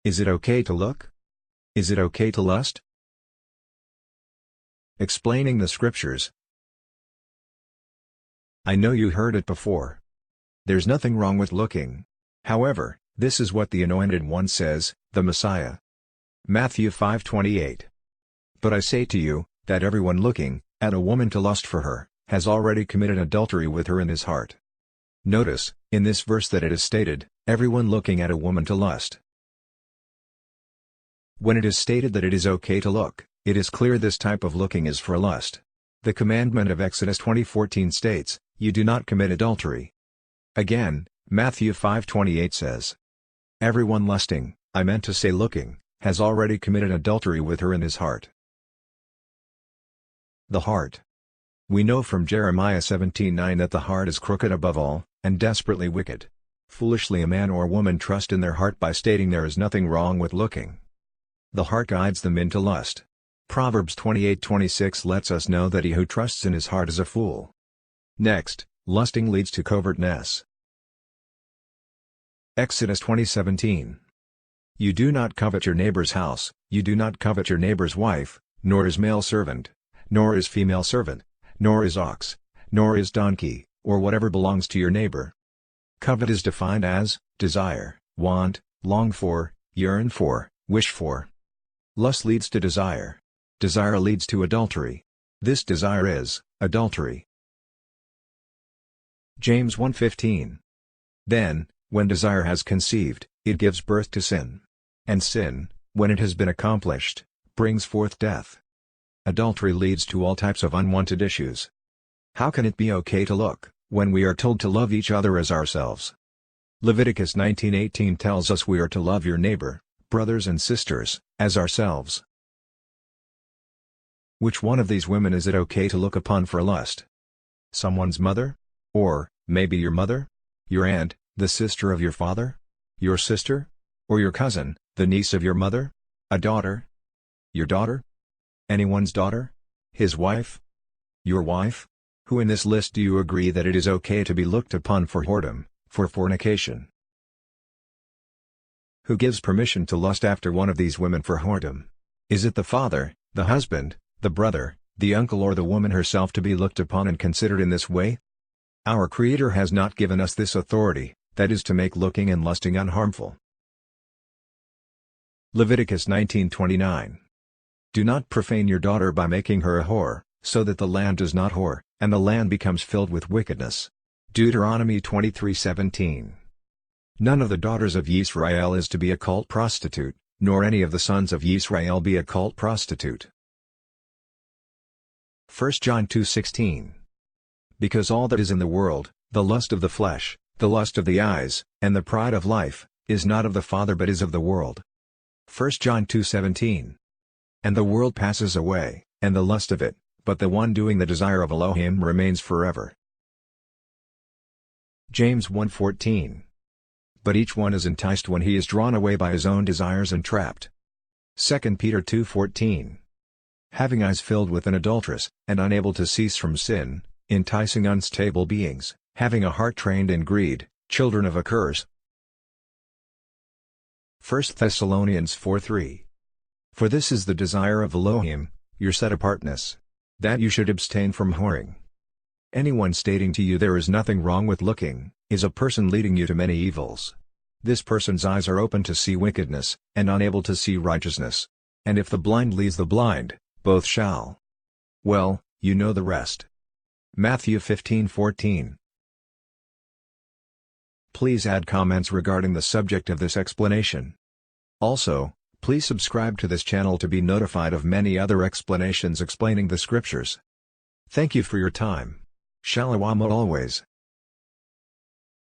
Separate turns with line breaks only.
Is it okay to look? Is it okay to lust? Explaining the scriptures. I know you heard it before. There's nothing wrong with looking. However, this is what the Anointed One says, the Messiah. Matthew 5:28. But I say to you, that everyone looking at a woman to lust for her, has already committed adultery with her in his heart. Notice, in this verse that it is stated, everyone looking at a woman to lust. When it is stated that it is okay to look, it is clear this type of looking is for lust. The commandment of Exodus 20:14 states, "You do not commit adultery." Again, Matthew 5:28 says, "Everyone lusting," I meant to say looking, has already committed adultery with her in his heart. The heart. We know from Jeremiah 17:9 that the heart is crooked above all, and desperately wicked. Foolishly a man or woman trust in their heart by stating there is nothing wrong with looking. The heart guides them into lust. Proverbs 28:26 lets us know that he who trusts in his heart is a fool. Next, lusting leads to covertness. Exodus 20:17. You do not covet your neighbor's house, you do not covet your neighbor's wife, nor his male servant, nor his female servant, nor his ox, nor his donkey, or whatever belongs to your neighbor. Covet is defined as desire, want, long for, yearn for, wish for. Lust leads to desire. Desire leads to adultery. This desire is adultery. James 1:15. Then, when desire has conceived, it gives birth to sin. And sin, when it has been accomplished, brings forth death. Adultery leads to all types of unwanted issues. How can it be okay to look, when we are told to love each other as ourselves? Leviticus 19:18 tells us we are to love your neighbor, brothers and sisters, as ourselves. Which one of these women is it okay to look upon for lust? Someone's mother? Or, maybe your mother? Your aunt, the sister of your father? Your sister? Or your cousin, the niece of your mother? A daughter? Your daughter? Anyone's daughter? His wife? Your wife? Who in this list do you agree that it is okay to be looked upon for whoredom, for fornication? Who gives permission to lust after one of these women for whoredom? Is it the father, the husband, the brother, the uncle or the woman herself to be looked upon and considered in this way? Our Creator has not given us this authority, that is to make looking and lusting unharmful. Leviticus 19:29. Do not profane your daughter by making her a whore, so that the land does not whore, and the land becomes filled with wickedness. Deuteronomy 23:17. None of the daughters of Yisrael is to be a cult prostitute, nor any of the sons of Yisrael be a cult prostitute. 1 John 2:16. Because all that is in the world, the lust of the flesh, the lust of the eyes, and the pride of life, is not of the Father but is of the world. 1 John 2:17. And the world passes away, and the lust of it, but the one doing the desire of Elohim remains forever. James 1:14. But each one is enticed when he is drawn away by his own desires and trapped. 2 Peter 2:14. Having eyes filled with an adulteress, and unable to cease from sin, enticing unstable beings, having a heart trained in greed, children of a curse. 1 Thessalonians 4:3. For this is the desire of Elohim, your set-apartness, that you should abstain from whoring. Anyone stating to you there is nothing wrong with looking, is a person leading you to many evils. This person's eyes are open to see wickedness, and unable to see righteousness. And if the blind leads the blind, both shall. Well, you know the rest. Matthew 15:14. Please add comments regarding the subject of this explanation. Also, please subscribe to this channel to be notified of many other explanations explaining the scriptures. Thank you for your time. Shalom always.